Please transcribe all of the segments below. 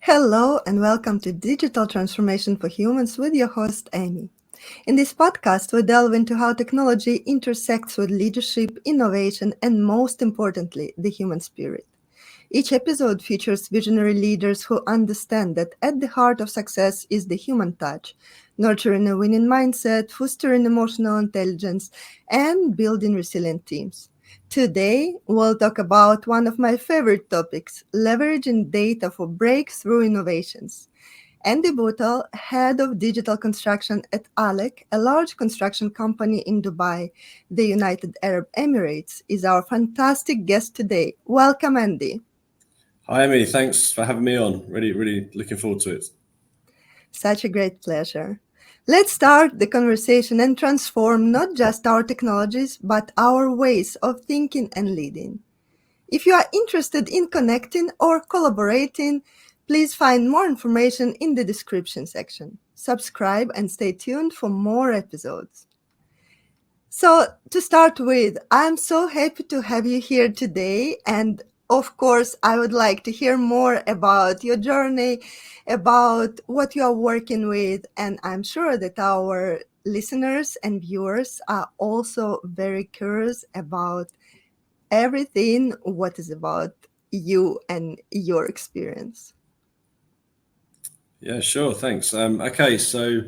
Hello and welcome to Digital Transformation for Humans with your host, Amy. In this podcast, we delve into how technology intersects with leadership, innovation, and most importantly, the human spirit. Each episode features visionary leaders who understand that at the heart of success is the human touch, nurturing a winning mindset, fostering emotional intelligence, and building resilient teams. Today, we'll talk about one of my favorite topics, leveraging data for breakthrough innovations. Andy Boutle, head of digital construction at ALEC, a large construction company in Dubai, the United Arab Emirates, is our fantastic guest today. Welcome, Andy. Hi, Amy. Thanks for having me on. Really looking forward to it. Such a great pleasure. Let's start the conversation and transform not just our technologies, but our ways of thinking and leading. If you are interested in connecting or collaborating, please find more information in the description section. Subscribe and stay tuned for more episodes. So, to start with, I'm so happy to have you here today. And of course, I would like to hear more about your journey, about what you are working with. And I'm sure that our listeners and viewers are also very curious about everything what is about you and your experience. Yeah, sure. Thanks. Okay, so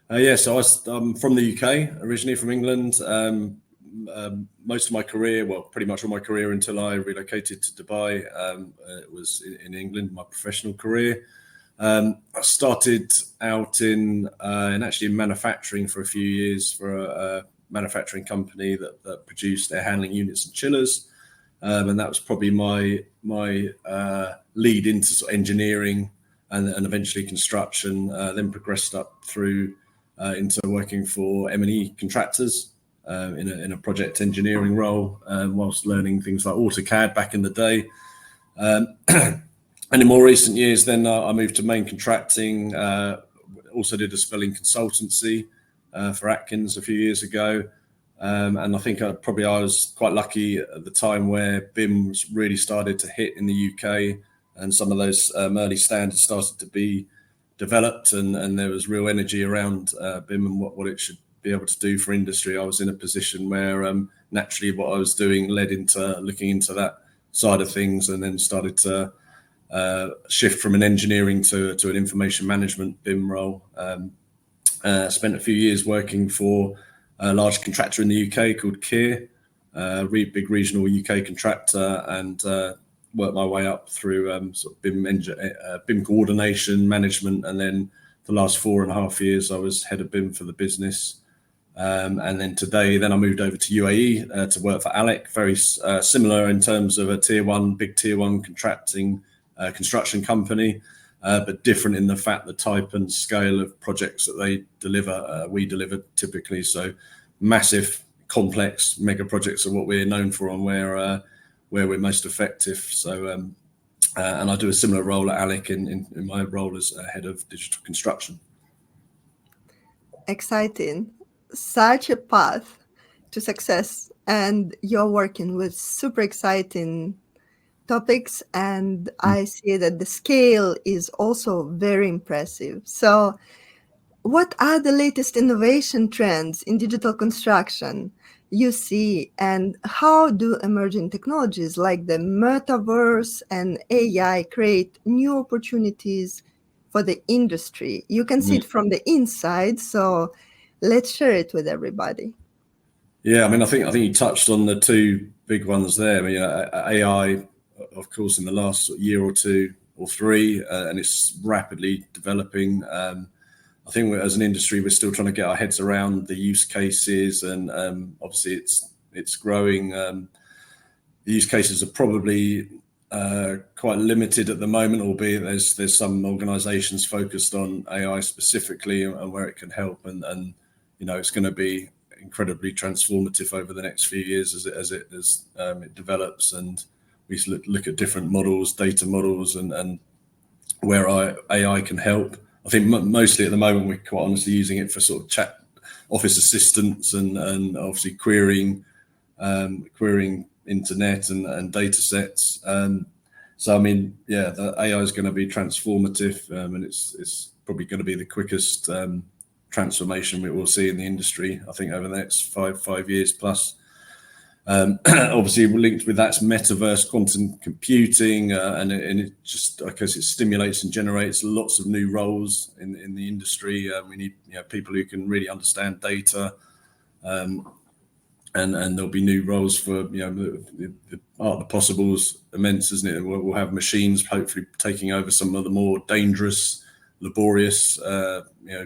I'm from the UK, originally from England. Most of my career, well, pretty much all my career until I relocated to Dubai, it was in England, my professional career. I started out in actually in manufacturing for a few years for a manufacturing company that produced air handling units and chillers. And that was probably my lead into sort of engineering and eventually construction. Then progressed up through into working for M&E contractors in a project engineering role, whilst learning things like AutoCAD back in the day. And in more recent years, then I moved to main contracting. Also did a spelling consultancy for Atkins a few years ago. And I think I was quite lucky at the time where BIM really started to hit in the UK, and some of those early standards started to be developed, and there was real energy around BIM and what it should be able to do for industry. I was in a position where naturally what I was doing led into looking into that side of things, and then started to shift from an engineering to an information management BIM role. Spent a few years working for a large contractor in the UK called Kier, big regional UK contractor, and worked my way up through sort of BIM coordination, management, and then the last 4.5 years I was head of BIM for the business. And then I moved over to UAE to work for ALEC, very similar in terms of a big tier one contracting construction company, but different in the fact, the type and scale of projects that they deliver. We deliver typically, so massive, complex mega projects are what we're known for and where we're most effective. So, and I do a similar role at ALEC in my role as head of digital construction. Exciting. Such a path to success, and you're working with super exciting topics, and I see that the scale is also very impressive. So, what are the latest innovation trends in digital construction you see, and how do emerging technologies like the metaverse and AI create new opportunities for the industry? You can see it from the inside, so let's share it with everybody. Yeah, I mean, I think you touched on the two big ones there. I mean, AI, of course, in the last year or two or three, and it's rapidly developing. I think as an industry, we're still trying to get our heads around the use cases, and obviously it's growing. The use cases are probably quite limited at the moment, albeit there's some organisations focused on AI specifically and where it can help, and it's going to be incredibly transformative over the next few years as it develops, and we look at different models, data models, and where AI can help. I think mostly at the moment we're quite honestly using it for sort of chat office assistants and obviously querying internet and data sets. So I mean, yeah, the AI is going to be transformative, and it's probably going to be the quickest transformation we will see in the industry. I think over the next 5 years plus. Obviously, linked with that's metaverse, quantum computing, and it just, I guess, it stimulates and generates lots of new roles in the industry. We need people who can really understand data, and there'll be new roles for the art of the possibles immense, isn't it? We'll have machines hopefully taking over some of the more dangerous, laborious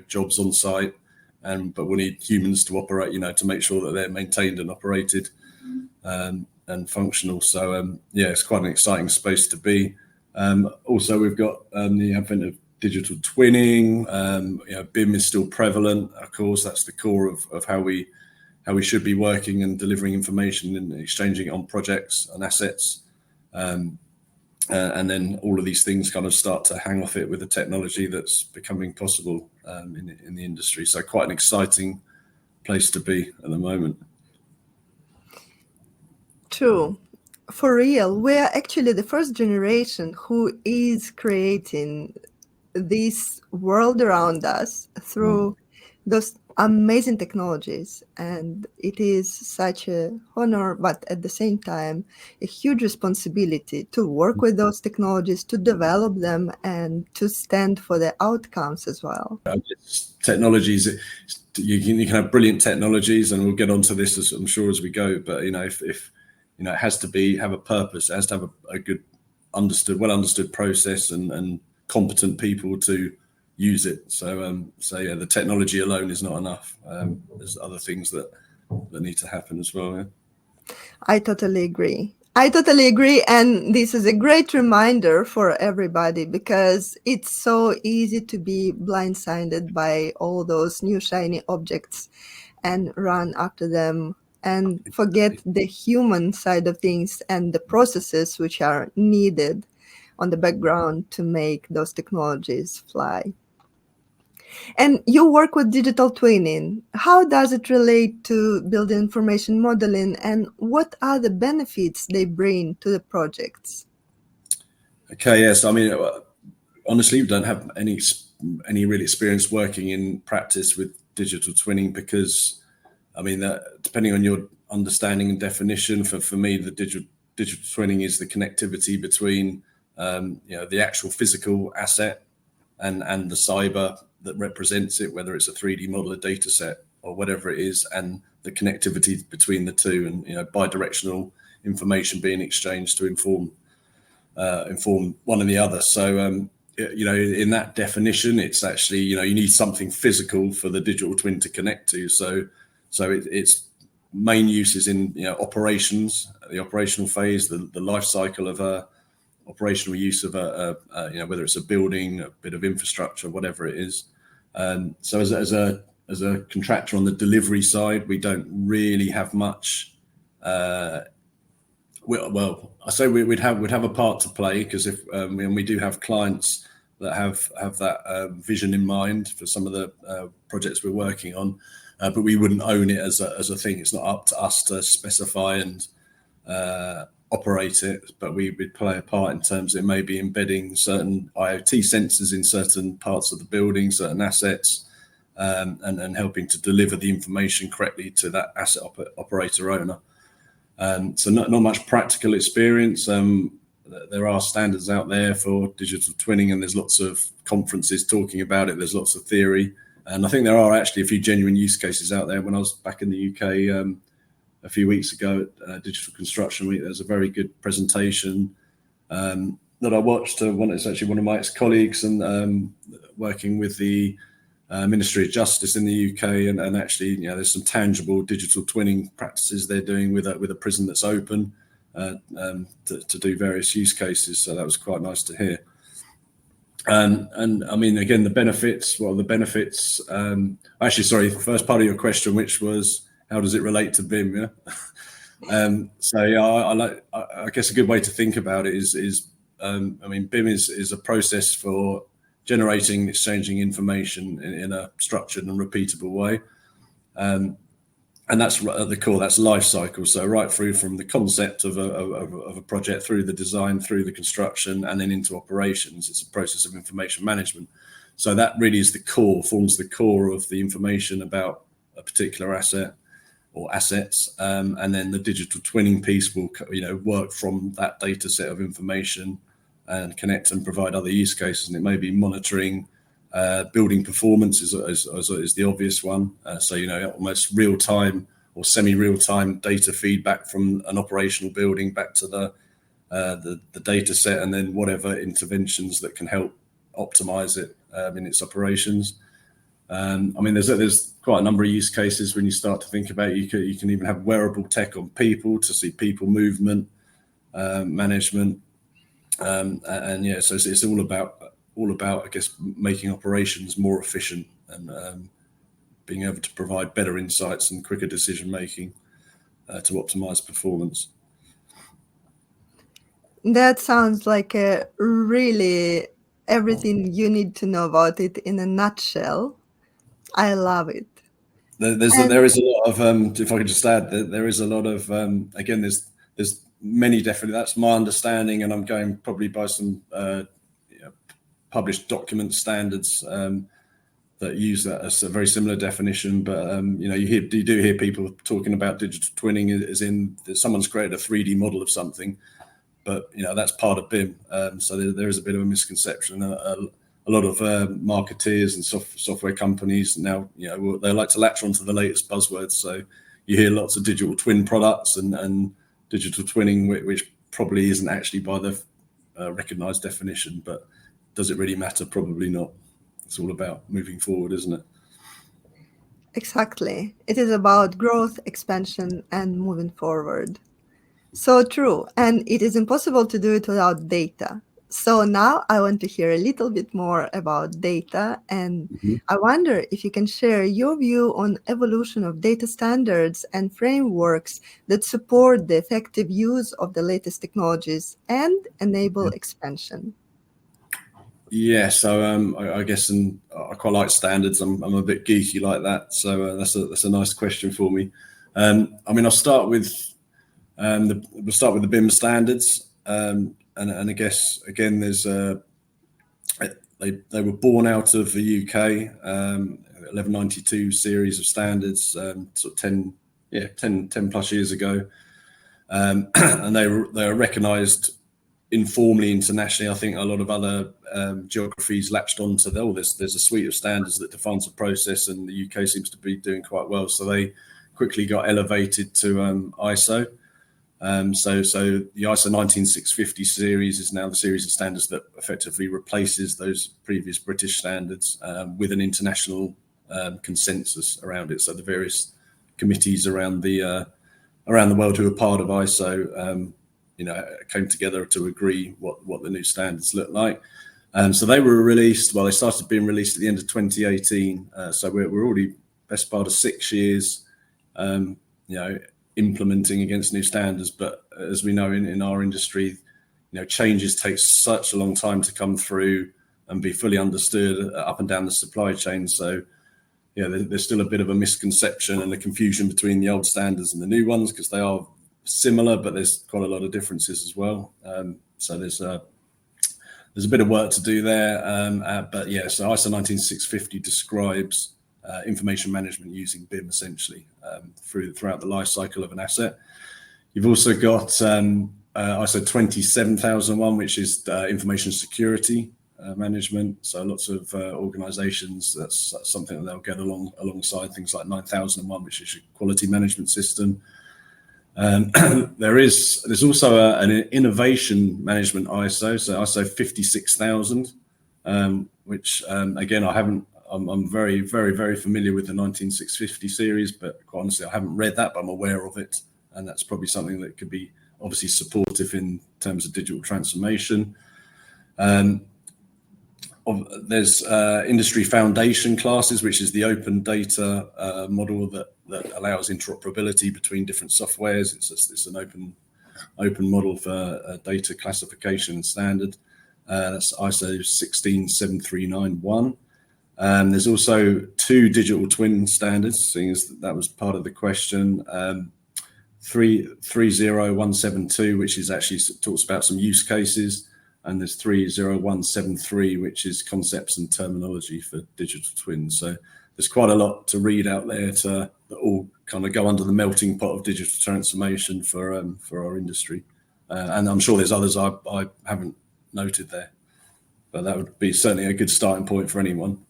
jobs on site, but we'll need humans to operate, to make sure that they're maintained and operated and functional. So it's quite an exciting space to be. Also, we've got the advent of digital twinning. BIM is still prevalent. Of course, that's the core of how we should be working and delivering information and exchanging it on projects and assets. And then all of these things kind of start to hang off it with the technology that's becoming possible in the industry. So quite an exciting place to be at the moment. True. For real, we are actually the first generation who is creating this world around us through those amazing technologies. And it is such an honor, but at the same time, a huge responsibility to work with those technologies, to develop them, and to stand for the outcomes as well. Technologies, you can have brilliant technologies, and we'll get onto this, I'm sure, as we go. But if it has to have a purpose, it has to have a good, well understood process and competent people to use it. So the technology alone is not enough. There's other things that need to happen as well. Yeah? I totally agree. And this is a great reminder for everybody, because it's so easy to be blindsided by all those new shiny objects and run after them and forget the human side of things and the processes which are needed on the background to make those technologies fly. And you work with digital twinning. How does it relate to building information modeling, and what are the benefits they bring to the projects? Okay, yes. I mean, honestly, we don't have any real experience working in practice with digital twinning, because, I mean, depending on your understanding and definition, for me, the digital twinning is the connectivity between the actual physical asset and the cyber that represents it, whether it's a 3D model, a data set, or whatever it is, and the connectivity between the two, and bi-directional information being exchanged to inform one and the other. So in that definition, it's actually you need something physical for the digital twin to connect to. So its main use is in operations, the operational phase, the life cycle of a operational use of whether it's a building, a bit of infrastructure, whatever it is. So as a contractor on the delivery side, we don't really have much. Well, I say we'd have a part to play, because if we do have clients that have that vision in mind for some of the projects we're working on, but we wouldn't own it as a thing. It's not up to us to specify and operate it, but we would play a part in terms of maybe embedding certain IoT sensors in certain parts of the building, certain assets, and helping to deliver the information correctly to that asset operator owner. So not much practical experience. There are standards out there for digital twinning, and there's lots of conferences talking about it. There's lots of theory, and I think there are actually a few genuine use cases out there. When I was back in the UK a few weeks ago at Digital Construction Week, there's a very good presentation that I watched. It's actually one of my ex-colleagues, and working with the Ministry of Justice in the UK, and actually, there's some tangible digital twinning practices they're doing with a prison that's open to do various use cases. So that was quite nice to hear. And I mean, again, the benefits. Well, the benefits. Actually, sorry, the first part of your question, which was how does it relate to BIM? Yeah. So yeah, I guess a good way to think about it is I mean, BIM is a process for generating and exchanging information in a structured and repeatable way. and that's at the core. That's life cycle. So right through from the concept of a project, through the design, through the construction, and then into operations. It's a process of information management. So that really is the core, forms the core of the information about a particular asset or assets, and then the digital twinning piece will, work from that data set of information and connect and provide other use cases. And it may be monitoring building performance is the obvious one. So almost real time or semi real time data feedback from an operational building back to the data set, and then whatever interventions that can help optimize it in its operations. There's quite a number of use cases when you start to think about it. You can even have wearable tech on people to see people movement management, so it's all about I guess making operations more efficient and being able to provide better insights and quicker decision making to optimize performance. That sounds like a really everything you need to know about it in a nutshell. I love it. There is a lot of if I could just add that there is a lot of again there's many definitely, that's my understanding, and I'm going probably by some published document standards that use that as a very similar definition. But you do hear people talking about digital twinning as in someone's created a 3D model of something, but that's part of BIM. So there is a bit of a misconception. A lot of marketeers and software companies now, they like to latch onto the latest buzzwords. So you hear lots of digital twin products and digital twinning, which probably isn't actually by the recognized definition. But does it really matter? Probably not. It's all about moving forward, isn't it? Exactly. It is about growth, expansion, and moving forward. So true. And it is impossible to do it without data. So now I want to hear a little bit more about data. And I wonder if you can share your view on evolution of data standards and frameworks that support the effective use of the latest technologies and enable expansion. Yeah, so I guess, and I quite like standards. I'm a bit geeky like that, so that's a nice question for me. I'll start with the BIM standards, and I guess again there's they were born out of the UK, 1192 series of standards, sort of 10 plus years ago, and they were recognised informally internationally. I think a lot of other geographies latched onto there's a suite of standards that defines a process, and the UK seems to be doing quite well. So they quickly got elevated to ISO. So the ISO 19650 series is now the series of standards that effectively replaces those previous British standards with an international consensus around it. So the various committees around the world who are part of ISO came together to agree what the new standards look like. So they were released, they started being released at the end of 2018. So we're already best part of 6 years, implementing against new standards. But as we know in our industry, changes take such a long time to come through and be fully understood up and down the supply chain. So there's still a bit of a misconception and a confusion between the old standards and the new ones, because they are similar, but there's quite a lot of differences as well. So there's a bit of work to do there. So ISO 19650 describes information management using BIM essentially throughout the life cycle of an asset. You've also got ISO 27001, which is information security management. So lots of organizations, that's something that they'll get alongside things like 9001, which is your quality management system. There's also an innovation management ISO, so ISO 56000, which again I'm very, very, very familiar with the 19650 series, but quite honestly I haven't read that, but I'm aware of it, and that's probably something that could be obviously supportive in terms of digital transformation. There's industry foundation classes, which is the open data model that allows interoperability between different softwares. It's an open model for data classification and standard. That's ISO 16739-1. There's also 2 digital twin standards, seeing as that was part of the question. 30172, which is actually talks about some use cases, and there's 30173, which is concepts and terminology for digital twins. So there's quite a lot to read out there that all kind of go under the melting pot of digital transformation for our industry. And I'm sure there's others I haven't noted there, but that would be certainly a good starting point for anyone.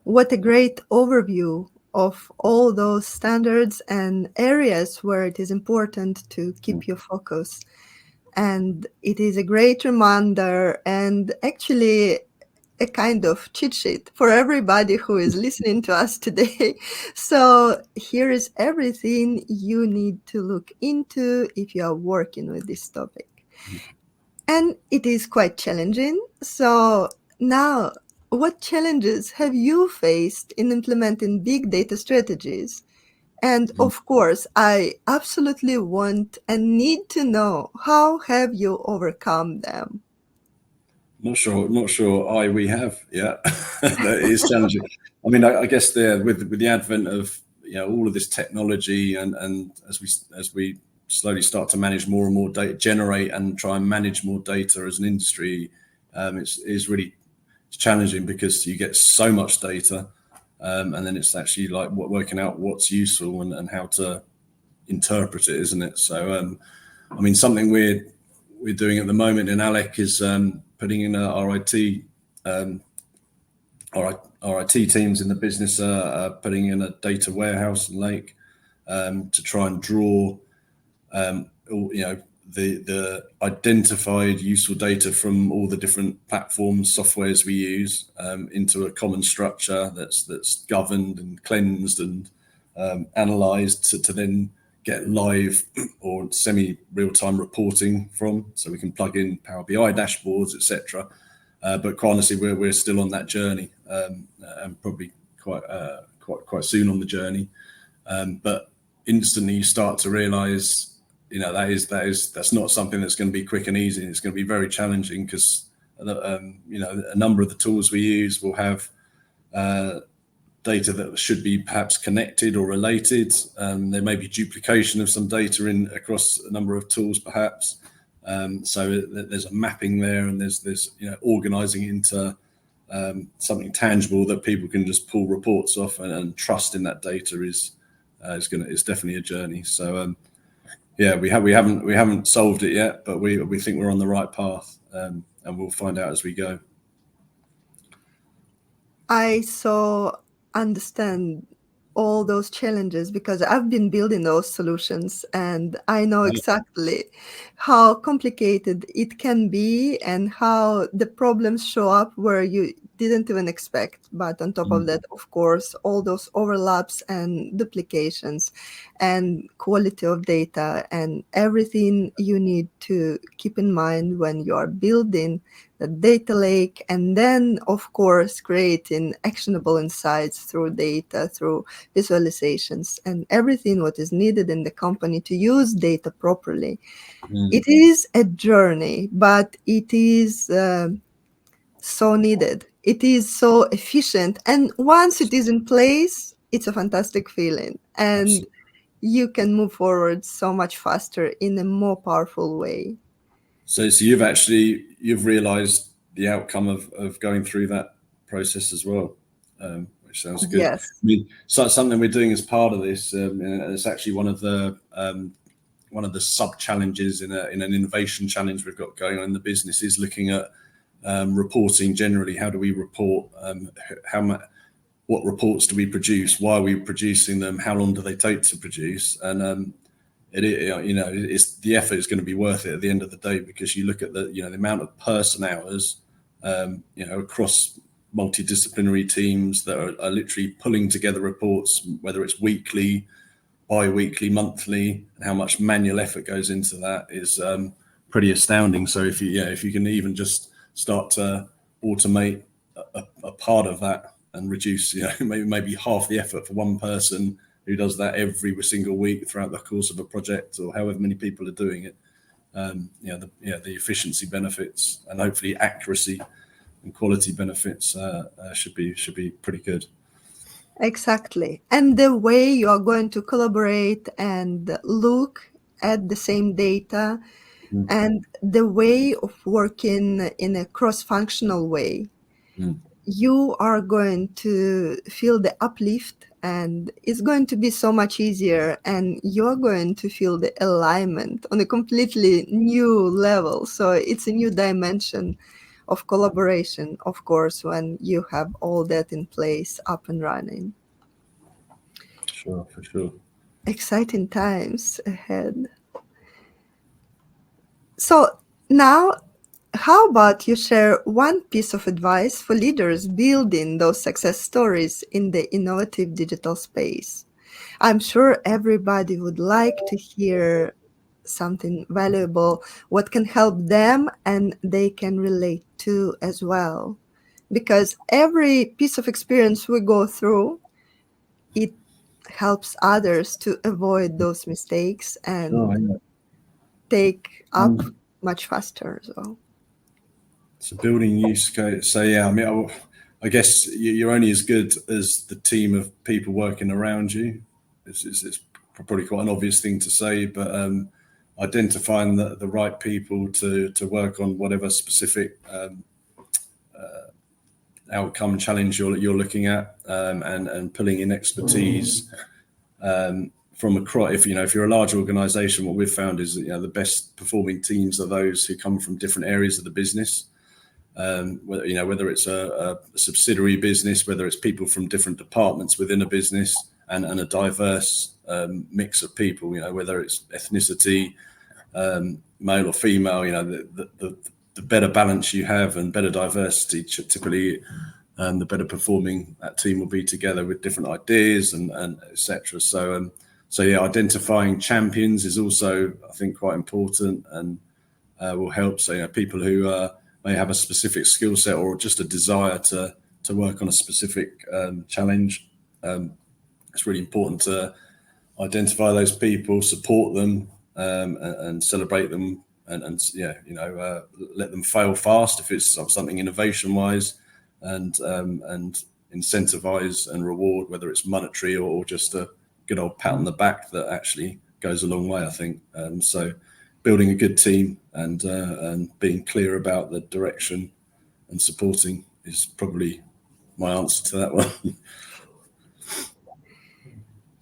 What a great overview of all those standards and areas where it is important to keep your focus. And it is a great reminder and actually a kind of cheat sheet for everybody who is listening to us today. So here is everything you need to look into if you are working with this topic. And it is quite challenging. So now, what challenges have you faced in implementing big data strategies? And of course, I absolutely want and need to know, how have you overcome them? Not sure we have. Yeah, that is challenging. I mean, I guess with the advent of all of this technology, and as we slowly start to manage more and more data, generate and try and manage more data as an industry, it's really challenging because you get so much data, and then it's actually like working out what's useful and how to interpret it, isn't it? So, I mean, something we're doing at the moment in ALEC is putting in our IT teams in the business are putting in a data warehouse in Lake to try and draw the identified useful data from all the different platforms, softwares we use into a common structure that's governed and cleansed and analyzed to then get live or semi-real-time reporting from, so we can plug in Power BI dashboards, etc. But quite honestly, we're still on that journey, and probably quite soon on the journey. But instantly, you start to realise, that's not something that's going to be quick and easy. It's going to be very challenging because a number of the tools we use will have data that should be perhaps connected or related. There may be duplication of some data across a number of tools, perhaps. So there's a mapping there, and there's organising into something tangible that people can just pull reports off, and trust in that data is definitely a journey. So we haven't solved it yet, but we think we're on the right path, and we'll find out as we go. I so understand all those challenges because I've been building those solutions, and I know exactly how complicated it can be and how the problems show up where you didn't even expect. But on top of that, of course, all those overlaps and duplications and quality of data and everything you need to keep in mind when you are building the data lake, and then of course creating actionable insights through data, through visualizations, and everything what is needed in the company to use data properly. It is a journey, but it is so needed. It is so efficient, and once it is in place, it's a fantastic feeling, and you can move forward so much faster in a more powerful way. So you've realised the outcome of going through that process as well, which sounds good. Yes. I mean, so something we're doing as part of this, it's actually one of the sub challenges in an innovation challenge we've got going on in the business, is looking at reporting generally. How do we report? What reports do we produce? Why are we producing them? How long do they take to produce? And it's the effort is going to be worth it at the end of the day, because you look at the amount of person hours across multidisciplinary teams that are literally pulling together reports, whether it's weekly, bi-weekly, monthly, and how much manual effort goes into that is pretty astounding. So if you can even just start to automate a part of that and reduce maybe half the effort for one person who does that every single week throughout the course of a project, or however many people are doing it, the efficiency benefits and hopefully accuracy and quality benefits should be pretty good. Exactly. And the way you are going to collaborate and look at the same data Mm. and the way of working in a cross-functional way, Mm. you are going to feel the uplift and it's going to be so much easier and you're going to feel the alignment on a completely new level. So it's a new dimension of collaboration, of course, when you have all that in place up and running. Sure, for sure. Exciting times ahead. So now, how about you share one piece of advice for leaders building those success stories in the innovative digital space? I'm sure everybody would like to hear something valuable, what can help them and they can relate to as well. Because every piece of experience we go through, it helps others to avoid those mistakes and Sure, yeah. take up Um, much faster as well. so building use case. So yeah, I mean, I guess you're only as good as the team of people working around you. It's probably quite an obvious thing to say, but identifying the right people to work on whatever specific outcome challenge you're looking at, and pulling in expertise from across. If you're a large organisation, what we've found is that, the best performing teams are those who come from different areas of the business. Whether it's a subsidiary business, whether it's people from different departments within a business, and a diverse mix of people. Whether it's ethnicity, male or female. The better balance you have and better diversity, typically, the better performing that team will be together with different ideas and etc. So yeah, identifying champions is also, I think, quite important and will help. So people who may have a specific skill set or just a desire to work on a specific challenge. It's really important to identify those people, support them, and celebrate them, and let them fail fast if it's something innovation wise, and incentivize and reward, whether it's monetary or just a good old pat on the back that actually goes a long way, I think. So building a good team and being clear about the direction and supporting is probably my answer to that one.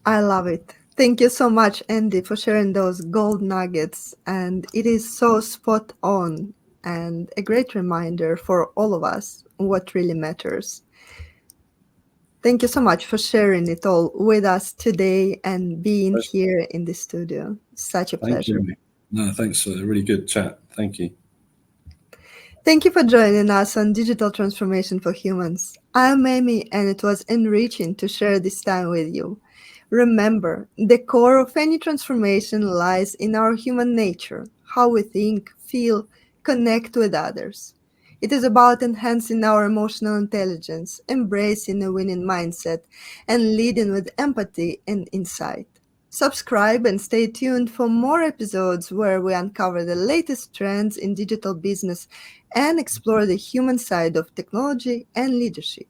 I love it. Thank you so much, Andy, for sharing those gold nuggets. And it is so spot on and a great reminder for all of us what really matters. Thank you so much for sharing it all with us today and being here in the studio. Such a Thank pleasure. you. No, thanks for a really good chat. Thank you. Thank you for joining us on Digital Transformation for Humans. I'm Amy, and it was enriching to share this time with you. Remember, the core of any transformation lies in our human nature, how we think, feel, connect with others. It is about enhancing our emotional intelligence, embracing a winning mindset, and leading with empathy and insight. Subscribe and stay tuned for more episodes where we uncover the latest trends in digital business and explore the human side of technology and leadership.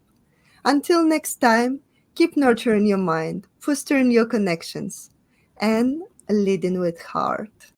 Until next time, keep nurturing your mind, fostering your connections, and leading with heart.